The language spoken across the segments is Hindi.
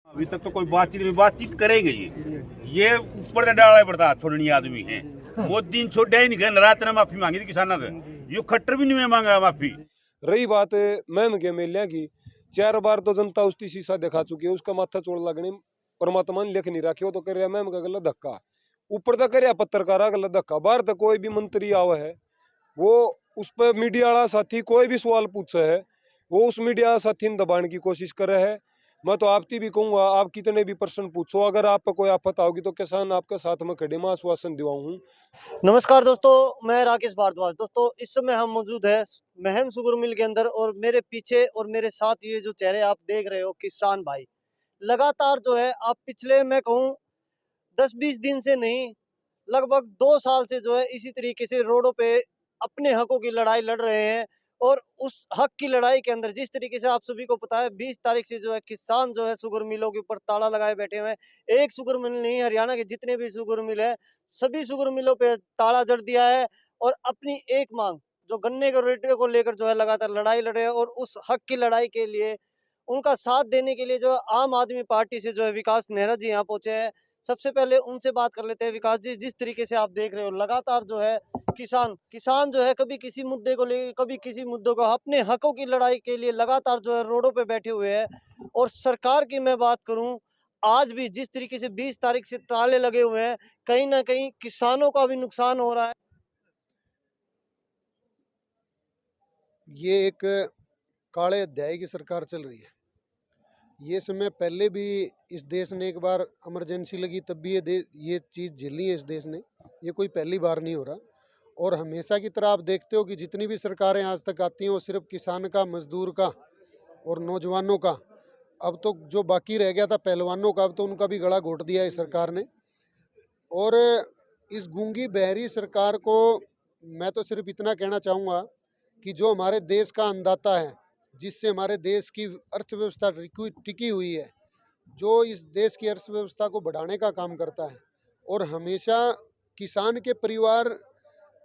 अभी तक तो कोई बातचीत करेगी ये ऊपर से डाला पड़ता छोड़नी आदमी है। मोदी ने छोड़ा ही नहीं गया, रात ने माफी मांगी थी किसानों से, यो खट्टर भी नहीं मांगा माफी। रही बात मैम के मेलिया की, 4 बार तो जनता उसकी शीशा दिखा चुकी है, उसका माथा चोड़ लगने परमात्मा ने लिख नहीं रखी, वो तो कर रहा मैम का गलत धक्का, ऊपर तक कर पत्रकार गलत धक्का, बाहर तक कोई भी मंत्री आवा है वो उस पर मीडिया वाला साथी कोई भी सवाल पूछे है वो उस मीडिया साथी ने दबाने की कोशिश कर रहा है। मैं तो आपकी भी कहूंगा, आप कितने भी प्रश्न पूछो, अगर आप पर कोई आफत आओगी तो किसान आपके साथ में खड़े, मैं आश्वासन दिवाऊं। नमस्कार दोस्तों, मैं राकेश भारद्वाज। दोस्तों इस समय हम मौजूद है महम शुगर मिल के अंदर और मेरे पीछे और मेरे साथ ये जो चेहरे आप देख रहे हो किसान भाई लगातार जो है आप पिछले मैं कहूँ 10-20 दिन से नहीं लगभग 2 साल से जो है इसी तरीके से रोडों पे अपने हकों की लड़ाई लड़ रहे हैं। और उस हक की लड़ाई के अंदर जिस तरीके से आप सभी को पता है 20 तारीख से जो है किसान जो है शुगर मिलों के ऊपर ताला लगाए बैठे हुए हैं। एक शुगर मिल नहीं, हरियाणा के जितने भी शुगर मिल है सभी शुगर मिलों पे ताला जड़ दिया है और अपनी एक मांग जो गन्ने के रेट को लेकर जो है लगातार लड़ाई लड़ रहे हैं। और उस हक की लड़ाई के लिए उनका साथ देने के लिए जो आम आदमी पार्टी से जो है विकास नेहरा जी यहाँ पहुंचे हैं। सबसे पहले उनसे बात कर लेते हैं। विकास जी, जिस तरीके से आप देख रहे हो लगातार जो है किसान जो है कभी किसी मुद्दे को लेकर कभी किसी मुद्दों को अपने हकों की लड़ाई के लिए लगातार जो है रोडों पे बैठे हुए हैं। और सरकार की मैं बात करूं, आज भी जिस तरीके से 20 तारीख से ताले लगे हुए हैं, कहीं ना कहीं किसानों का भी नुकसान हो रहा है। ये एक काले अध्याय की सरकार चल रही है। ये समय पहले भी इस देश ने एक बार इमरजेंसी लगी तब भी ये चीज़ झेली है इस देश ने, ये कोई पहली बार नहीं हो रहा। और हमेशा की तरह आप देखते हो कि जितनी भी सरकारें आज तक आती हैं वो सिर्फ किसान का, मजदूर का और नौजवानों का, अब तो जो बाकी रह गया था पहलवानों का, अब तो उनका भी गला घोट दिया है सरकार ने। और इस गूंगी बहरी सरकार को मैं तो सिर्फ इतना कहना चाहूँगा कि जो हमारे देश का अन्नदाता है, जिससे हमारे देश की अर्थव्यवस्था टिकी हुई है, जो इस देश की अर्थव्यवस्था को बढ़ाने का काम करता है, और हमेशा किसान के परिवार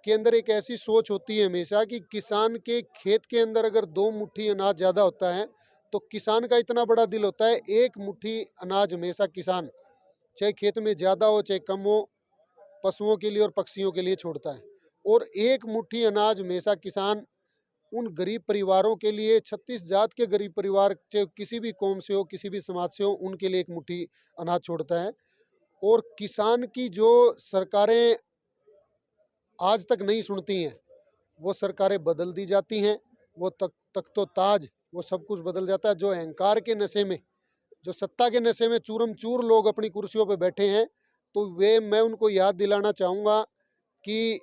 के अंदर एक ऐसी सोच होती है हमेशा कि किसान के खेत के अंदर अगर 2 मुट्ठी अनाज ज़्यादा होता है तो किसान का इतना बड़ा दिल होता है, 1 मुट्ठी अनाज हमेशा किसान चाहे खेत में ज़्यादा हो चाहे कम हो पशुओं के लिए और पक्षियों के लिए छोड़ता है। और 1 मुट्ठी अनाज हमेशा किसान उन गरीब परिवारों के लिए, 36 जात के गरीब परिवार चाहे किसी भी कौम से हो, किसी भी समाज से हो, उनके लिए 1 मुट्ठी अनाज छोड़ता है। और किसान की जो सरकारें आज तक नहीं सुनती हैं वो सरकारें बदल दी जाती हैं, वो तख्तो ताज वो सब कुछ बदल जाता है। जो अहंकार के नशे में, जो सत्ता के नशे में चूरम चूर लोग अपनी कुर्सियों पर बैठे हैं, तो मैं उनको याद दिलाना चाहूँगा कि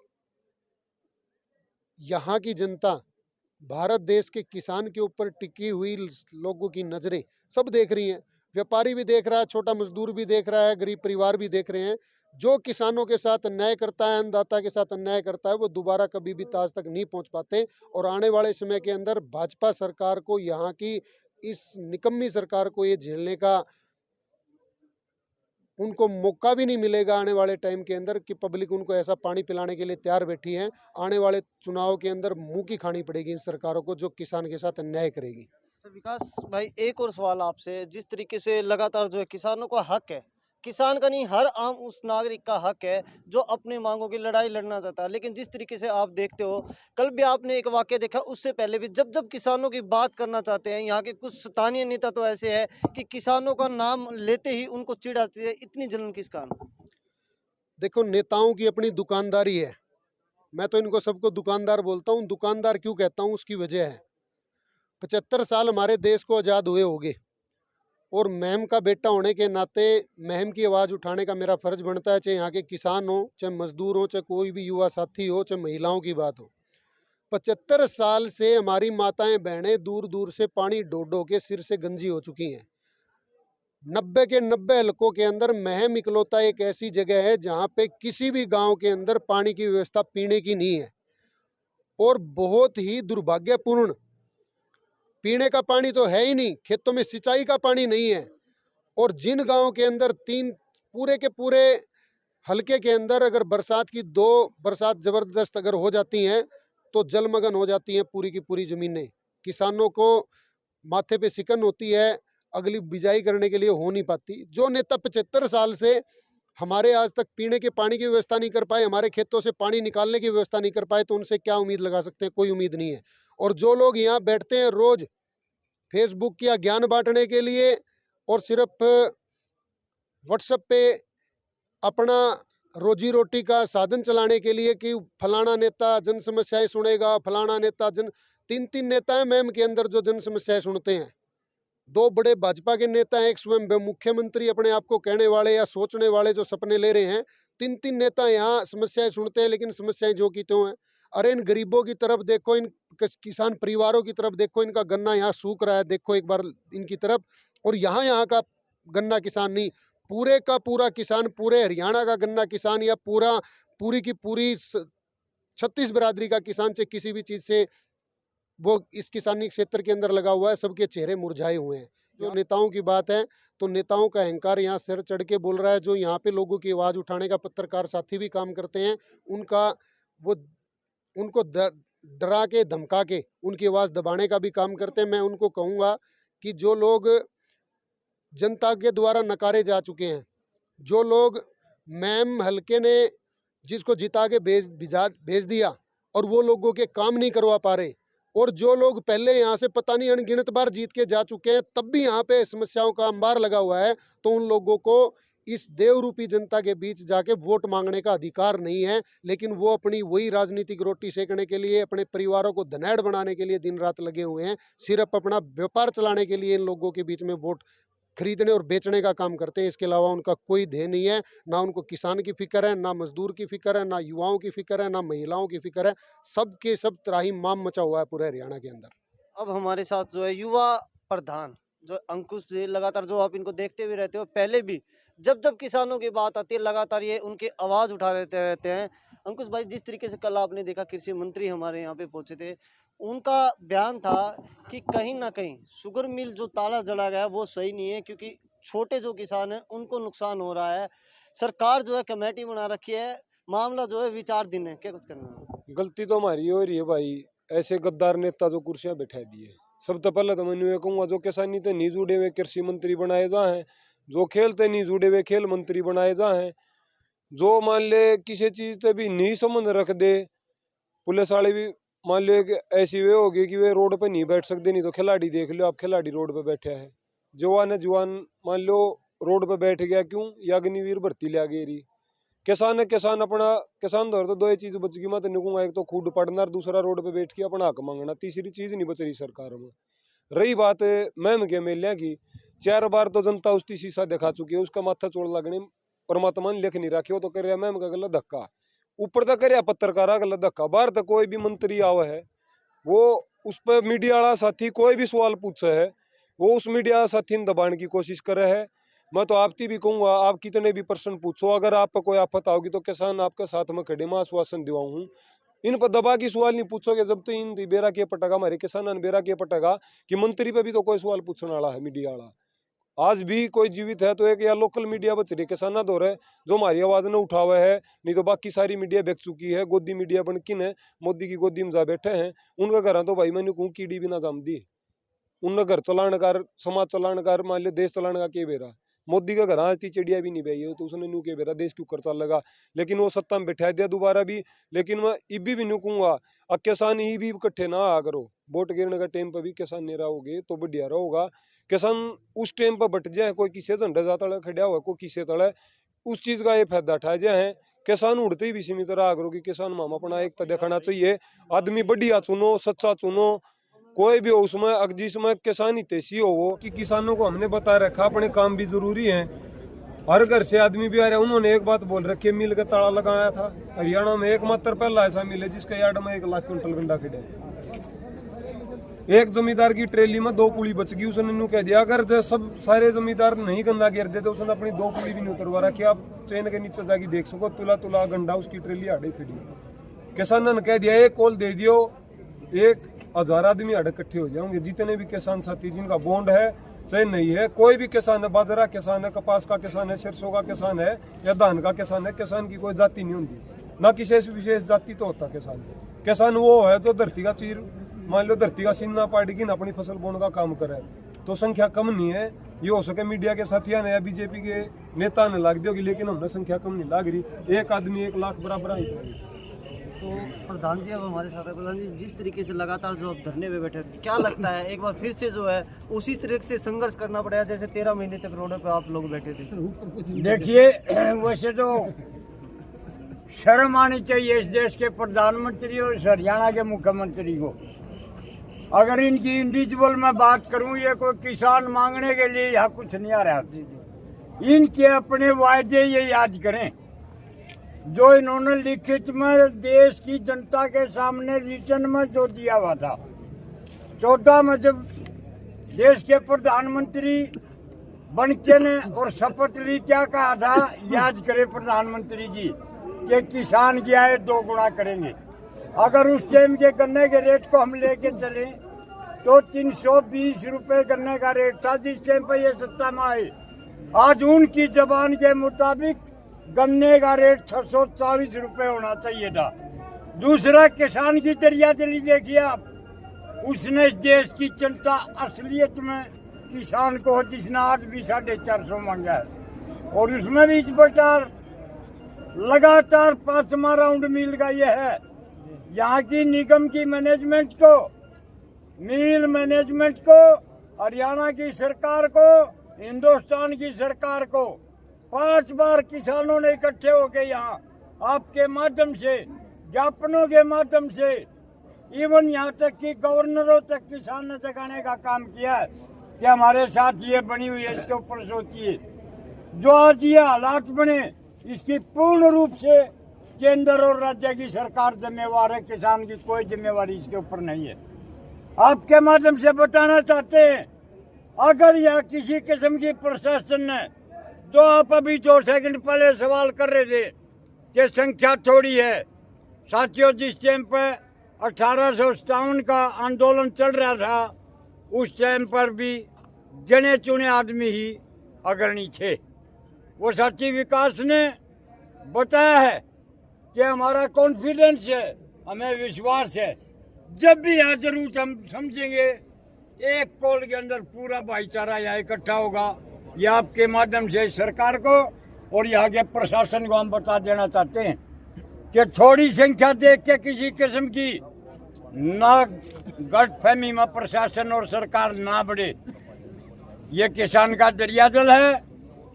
यहाँ की जनता भारत देश के किसान के ऊपर टिकी हुई लोगों की नज़रें सब देख रही हैं। व्यापारी भी देख रहा है, छोटा मजदूर भी देख रहा है, गरीब परिवार भी देख रहे हैं। जो किसानों के साथ अन्याय करता है, अन्नदाता के साथ अन्याय करता है, वो दोबारा कभी भी ताज तक नहीं पहुंच पाते। और आने वाले समय के अंदर भाजपा सरकार को, यहाँ की इस निकम्मी सरकार को ये झेलने का उनको मौका भी नहीं मिलेगा आने वाले टाइम के अंदर कि पब्लिक उनको ऐसा पानी पिलाने के लिए तैयार बैठी है। आने वाले चुनाव के अंदर मुंह की खानी पड़ेगी इन सरकारों को जो किसान के साथ अन्याय करेगी। विकास भाई, एक और सवाल आपसे। जिस तरीके से लगातार जो है किसानों का हक है, किसान का नहीं हर आम उस नागरिक का हक है जो अपने मांगों की लड़ाई लड़ना चाहता है, लेकिन जिस तरीके से आप देखते हो, कल भी आपने एक वाक्य देखा, उससे पहले भी जब जब किसानों की बात करना चाहते हैं यहाँ के कुछ स्थानीय नेता तो ऐसे है कि किसानों का नाम लेते ही उनको चिढ़ाते हैं। इतनी जलन किस कारण? देखो, नेताओं की अपनी दुकानदारी है, मैं तो इनको सबको दुकानदार बोलता हूँ। दुकानदार क्यों कहता हूँ, उसकी वजह है। 75 साल हमारे देश को आज़ाद हुए होंगे, और महम का बेटा होने के नाते महम की आवाज़ उठाने का मेरा फ़र्ज़ बनता है, चाहे यहाँ के किसान हो, चाहे मजदूर हो, चाहे कोई भी युवा साथी हो, चाहे महिलाओं की बात हो। 75 साल से हमारी माताएं बहनें दूर दूर से पानी ढो ढो के सिर से गंजी हो चुकी हैं। 90 के 90 हलकों के अंदर महम इकलौता एक ऐसी जगह है जहाँ पे किसी भी गांव के अंदर पानी की व्यवस्था पीने की नहीं है। और बहुत ही दुर्भाग्यपूर्ण, पीने का पानी तो है ही नहीं, खेतों में सिंचाई का पानी नहीं है। और जिन गांवों के अंदर 3 पूरे के पूरे हलके के अंदर अगर बरसात की 2 बरसात ज़बरदस्त अगर हो जाती हैं तो जलमग्न हो जाती हैं पूरी की पूरी ज़मीनें, किसानों को माथे पे सिकन होती है, अगली बिजाई करने के लिए हो नहीं पाती। जो नेता 75 साल से हमारे आज तक पीने के पानी की व्यवस्था नहीं कर पाए, हमारे खेतों से पानी निकालने की व्यवस्था नहीं कर पाए, तो उनसे क्या उम्मीद लगा सकते हैं? कोई उम्मीद नहीं है। और जो लोग यहाँ बैठते हैं रोज फेसबुक या ज्ञान बांटने के लिए और सिर्फ व्हाट्सएप पे अपना रोजी रोटी का साधन चलाने के लिए कि फलाना नेता जन समस्याएं सुनेगा, फलाना नेता जन, 3 नेता हैं मैम के अंदर जो जन समस्याएं सुनते हैं। 2 बड़े भाजपा के नेता हैं, एक स्वयं मुख्यमंत्री अपने आप को कहने वाले या सोचने वाले जो सपने ले रहे हैं। 3 नेता यहाँ समस्याएं सुनते हैं, लेकिन समस्याएं जो की त्यों हैं। अरे इन गरीबों की तरफ देखो, इन किसान परिवारों की तरफ देखो, इनका गन्ना यहाँ सूख रहा है, देखो एक बार इनकी तरफ। और यहाँ का गन्ना किसान नहीं, पूरे का पूरा किसान, पूरे हरियाणा का गन्ना किसान या पूरी की पूरी 36 बिरादरी का किसान से किसी भी चीज से वो इस किसानी क्षेत्र के अंदर लगा हुआ है, सबके चेहरे मुरझाए हुए हैं। जो नेताओं की बात है, तो नेताओं का अहंकार यहाँ सिर चढ़ के बोल रहा है। जो यहाँ पे लोगों की आवाज उठाने का पत्रकार साथी भी काम करते हैं, उनको डरा के धमका के उनकी आवाज दबाने का भी काम करते हैं। मैं उनको कहूँगा कि जो लोग जनता के द्वारा नकारे जा चुके हैं, जो लोग मैम हल्के ने जिसको जिता के भेज दिया और वो लोगों के काम नहीं करवा पा रहे, और जो लोग पहले यहाँ से पता नहीं अनगिनत बार जीत के जा चुके हैं, तब भी यहाँ पे समस्याओं का अंबार लगा हुआ है, तो उन लोगों को इस देवरूपी जनता के बीच जाके वोट मांगने का अधिकार नहीं है। लेकिन वो अपनी वही राजनीतिक रोटी सेकने के लिए, अपने परिवारों को धनैड़ बनाने के लिए दिन रात लगे हुए हैं। सिर्फ अपना व्यापार चलाने के लिए इन लोगों के बीच में वोट खरीदने और बेचने का काम करते हैं। इसके अलावा उनका कोई ध्येय नहीं है। ना उनको किसान की फिक्र है, ना मजदूर की फिक्र है, ना युवाओं की फिक्र है, ना महिलाओं की फिक्र है। सबके सब त्राहिमाम मचा हुआ है पूरे हरियाणा के अंदर। अब हमारे साथ जो है युवा प्रधान जो अंकुश जी, लगातार जो आप इनको देखते हुए रहते हो, पहले भी जब जब किसानों की बात आती है लगातार ये उनकी आवाज उठा देते रहते हैं। अंकुश भाई, जिस तरीके से कल आपने देखा कृषि मंत्री हमारे यहाँ पे पहुंचे थे, उनका बयान था कि कहीं ना कहीं शुगर मिल जो ताला जड़ा गया वो सही नहीं है, क्योंकि छोटे जो किसान हैं उनको नुकसान हो रहा है। सरकार जो है कमेटी बना रखी है, मामला जो है विचाराधीन है, क्या कुछ करना है? गलती तो हमारी हो रही है भाई, ऐसे गद्दार नेता जो कुर्सियां बैठा दिए। सब तो पहले तो मैं ये कहूँगा, जो किसानी तो नहीं जुड़े हुए कृषि मंत्री बनाए जा हैं, जो खेल ते नहीं जुड़े हुए खेल मंत्री बनाए जा हैं, जो मान ले किसी चीज से भी नहीं संबंध रख दे, पुलिस वाले भी मान लो कि ऐसी वे होगी कि वे रोड पे नहीं बैठ सकते, नहीं तो खिलाड़ी देख लो आप, खिलाड़ी रोड पे बैठा है, जवान है जवान मान लो रोड पे बैठ गया, क्यों? या अग्निवीर भर्ती लिया गई। किसान है किसान अपना, किसान तो दो ही चीज बच गई, मैं तो निकूंगा, एक तो खुद पढ़ना, दूसरा रोड पे बैठ के अपना हक मांगना, तीसरी चीज नहीं बच रही सरकार में। रही बात मैम के मेलिया की, 4 बार तो जनता उसकी शीशा दिखा चुकी है, उसका माथा चोड़ लगने परमात्मा ने लिख नहीं रखे, वो तो कर रहा मैम का गलत धक्का, ऊपर तक कर पत्रकारा गलत धक्का। बाहर तक कोई भी मंत्री आवा है, वो उस पर मीडिया वाला साथी कोई भी सवाल पूछे है, वो उस मीडिया साथी ने दबाने की कोशिश कर रहे हैं। मैं तो आपकी भी कहूँगा, आप कितने भी प्रश्न पूछो, अगर आप पर कोई आफत आओगी तो किसान आपके साथ में खड़े, मैं आश्वासन दिवाऊँ हूँ। इन पर दबा की सवाल नहीं पूछोगे, जब तो इन बेरा के पटेगा, हमारे किसान ने बेरा के पटेगा कि मंत्री पे भी तो कोई सवाल पूछने वाला है मीडिया वाला। आज भी कोई जीवित है तो एक या लोकल मीडिया बच रही, किसाना दो रहे जो हमारी आवाज न उठावे है, नहीं तो बाकी सारी मीडिया बिक चुकी है। गोदी मीडिया बन किन है, मोदी की गोदी में जा बैठे हैं, उनका घर तो भाई मैंने कहूँ कीड़ी भी ना जाम दी, उनका घर चलाने का, समाज चलाने का, मान लो देश चलाने का के बेरा। मोदी का घर आज थी चिड़िया भी नहीं बही है, तो उसने नू के बेरा देश क्यों कर चल लगा, लेकिन वो सत्ता में बैठा दिया दोबारा भी। लेकिन मैं इबी भी नहीं कहूँगा अब किसान ही भी इकट्ठे ना आ करो, वोट गिरने का टाइम पर भी किसान नहीं रहोगे तो बढ़िया रहोगा। किसान उस टाइम पर बट जाए, कोई किसी झंडा जाता खड़ा हुआ, कोई किसी तले, उस चीज का ये फायदा उठाया जाए है। किसान उड़ते ही भी सीमित रहा करो कि किसान मामा अपना एक तो दिखाना चाहिए, आदमी बढ़िया चुनो, सच्चा चुनो, कोई भी हो उसमें, जिसमें किसान ही तेजी हो वो कि किसानों को हमने बता रखा अपने काम भी जरूरी है। हर घर से आदमी भी आ रहे, उन्होंने एक बात बोल रखी है, मिल का ताला लगाया था। हरियाणा में एकमात्र पहला ऐसा मिल है जिसका यार्ड में 1 लाख क्विंटल गंडा खड़ा। एक जमींदार की ट्रेली में 2 पुली बच गई, उसने नू कह दिया अगर जो सब सारे जमींदार नहीं गन्ना गिर दे तो उसने अपनी 2 पुली भी नहीं उतरवा रखी। आप ट्रेन के नीचे जाके देख सको, तुला तुला गंडा उसकी ट्रेली आड़े खड़ी। किसान ने कह दिया एक कॉल दे दियो, 1000 आदमी आड़े इकट्ठे हो जाएंगे। जितने भी किसान साथी जिनका बॉन्ड है चाहे नहीं है, कोई भी किसान है, बाजरा किसान है, कपास का किसान है, सरसों का किसान है या धान का किसान है, किसान की कोई जाति नहीं होती, ना किसी विशेष जाति तो होता किसान। किसान वो है जो धरती का चीर, मान लो धरती का सीना पाड़ी की ना अपनी फसल बोने का काम करे। तो संख्या कम नहीं है। ये हो सके मीडिया के साथियों ने या बीजेपी के नेता ने लाग दी, लेकिन हमने संख्या कम नहीं लाग रही। एक आदमी 1 लाख बराबर है। तो प्रधान जी अब हमारे साथ है। प्रधान जी, जिस तरीके से लगातार जो अब धरने पे बैठे, क्या लगता है एक बार फिर से जो है उसी तरीके से संघर्ष करना पड़ेगा जैसे 13 महीने तक रोडों पे आप लोग बैठे थे? देखिए, वैसे तो शर्म आनी चाहिए इस देश के प्रधानमंत्री और हरियाणा के मुख्यमंत्री को। अगर इनकी इंडिविजुअल में बात करूं, ये कोई किसान मांगने के लिए यहाँ कुछ नहीं आ रहा। इनके अपने वायदे ये याद करें जो इन्होंने लिखित में देश की जनता के सामने रिटर्न में जो दिया हुआ था। 14 में जब देश के प्रधानमंत्री बनके ने और शपथ ली, क्या कहा था याद करें प्रधानमंत्री जी कि किसान की आय 2 गुना करेंगे। अगर उस टाइम के गन्ने के रेट को हम लेके चले तो 320 रुपए गन्ने का रेट था जिस टाइम पर ये सत्ता में आए। आज उनकी जबान के मुताबिक गन्ने का रेट 640 रुपए होना चाहिए था। दूसरा, किसान की दरिया दिली देखिए आप, उसने इस देश की जनता असलियत में किसान को जिसने आज भी 450 मांगा है, और उसमें भी इस बटार लगातार 5वां राउंड मिल का ये है। यहाँ की निगम की मैनेजमेंट को, मिल मैनेजमेंट को, हरियाणा की सरकार को, हिंदुस्तान की सरकार को 5 बार किसानों ने इकट्ठे होकर यहाँ आपके माध्यम से, ज्ञापनों के माध्यम से, इवन यहाँ तक कि गवर्नरों तक किसान ने जगाने का काम किया है कि हमारे साथ ये बनी हुई है, इसके ऊपर सोचिए। जो आज ये हालात बने, इसकी पूर्ण रूप से केंद्र और राज्य की सरकार जिम्मेवार है, किसान की कोई जिम्मेवारी इसके ऊपर नहीं है। आपके माध्यम से बताना चाहते हैं, अगर यह किसी किस्म की प्रशासन ने, जो आप अभी 2 सेकंड पहले सवाल कर रहे थे कि संख्या थोड़ी है, साथियों जिस टाइम पर 1857 का आंदोलन चल रहा था उस टाइम पर भी गिने चुने आदमी ही अग्रणी थे। वो साथी विकास ने बताया है कि हमारा कॉन्फिडेंस है, हमें विश्वास है, जब भी यहाँ जरूर हम समझेंगे एक कॉल के अंदर पूरा भाईचारा यहाँ इकट्ठा होगा। ये आपके माध्यम से सरकार को और यहाँ के प्रशासन को हम बता देना चाहते हैं कि थोड़ी संख्या देख के किसी किस्म की ना गलतफहमी में प्रशासन और सरकार ना बढ़े। ये किसान का दरियादिल है,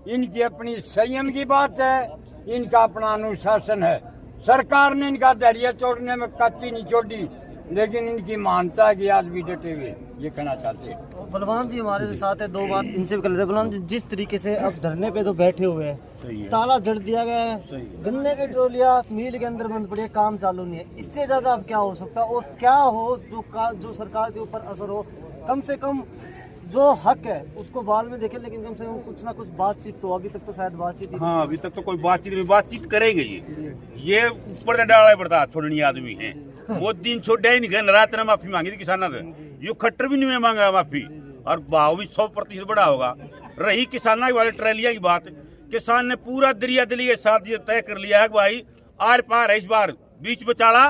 इनकी अपनी संयम की बात है, इनका अपना अनुशासन है। सरकार ने इनका धैर्य तोड़ने में कच्ची नहीं छोड़ी, लेकिन इनकी मानता है कि आज भी डटे हुए, ये कहना चाहते हैं। बलवान जी हमारे साथ है, 2 बात इनसे भी कर लेते हैं। बलवान जी, जिस तरीके से अब धरने पे तो बैठे हुए हैं, ताला जड़ दिया गया है, गन्ने की ट्रोलियां मिल के अंदर बंद पड़ी है, काम चालू नहीं है, इससे ज्यादा अब क्या हो सकता है? और क्या हो जो सरकार के ऊपर असर हो? कम से कम जो हक है उसको बाद में देखें, लेकिन कम से कम कुछ ना कुछ बातचीत तो, अभी तक तो शायद बातचीत ही। हाँ, अभी तक तो कोई बातचीत करेंगे। ये ऊपर डाला बर्दाश्त छोड़नी आदमी है। वो दिन छोड़ा ही नहीं, रात ने माफी मांगी थी किसानों से, यो खट्टर भी नहीं मांगा माफी, और भाव भी 100% बढ़ा होगा। रही किसानों वाले ट्रैलिया की बात, किसान ने पूरा दरिया दिली के साथ ये तय कर लिया है कि भाई आर पार है, इस बार बीच बचाला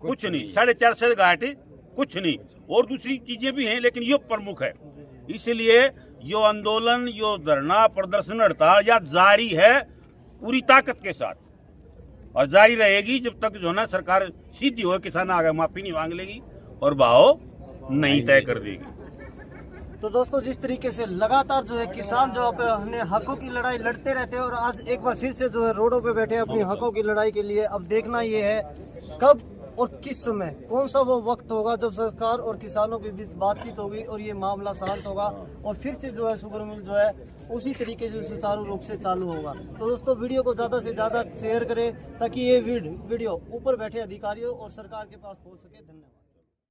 कुछ नहीं, 450 घाट कुछ नहीं, और दूसरी चीजें भी हैं, लेकिन ये प्रमुख है। इसलिए यो आंदोलन, यो धरना प्रदर्शन हड़ताल या जारी है पूरी ताकत के साथ, और जारी रहेगी जब तक जो ना सरकार सीधी हो, किसान आगे माफी नहीं मांग लेगी और भाव नहीं तय कर देगी। तो दोस्तों, जिस तरीके से लगातार जो है किसान जो अपने हकों की लड़ाई लड़ते रहते हैं, और आज एक बार फिर से जो है रोडों पे बैठे अपनी हकों की लड़ाई के लिए। अब देखना ये है कब और किस समय, कौन सा वो वक्त होगा जब सरकार और किसानों के बीच बातचीत होगी और ये मामला शांत होगा, और फिर से जो है शुगर मिल जो है उसी तरीके से सुचारू रूप से चालू होगा। तो दोस्तों, वीडियो को ज़्यादा से ज़्यादा शेयर करें ताकि ये वीडियो ऊपर बैठे अधिकारियों और सरकार के पास पहुंच सके। धन्यवाद।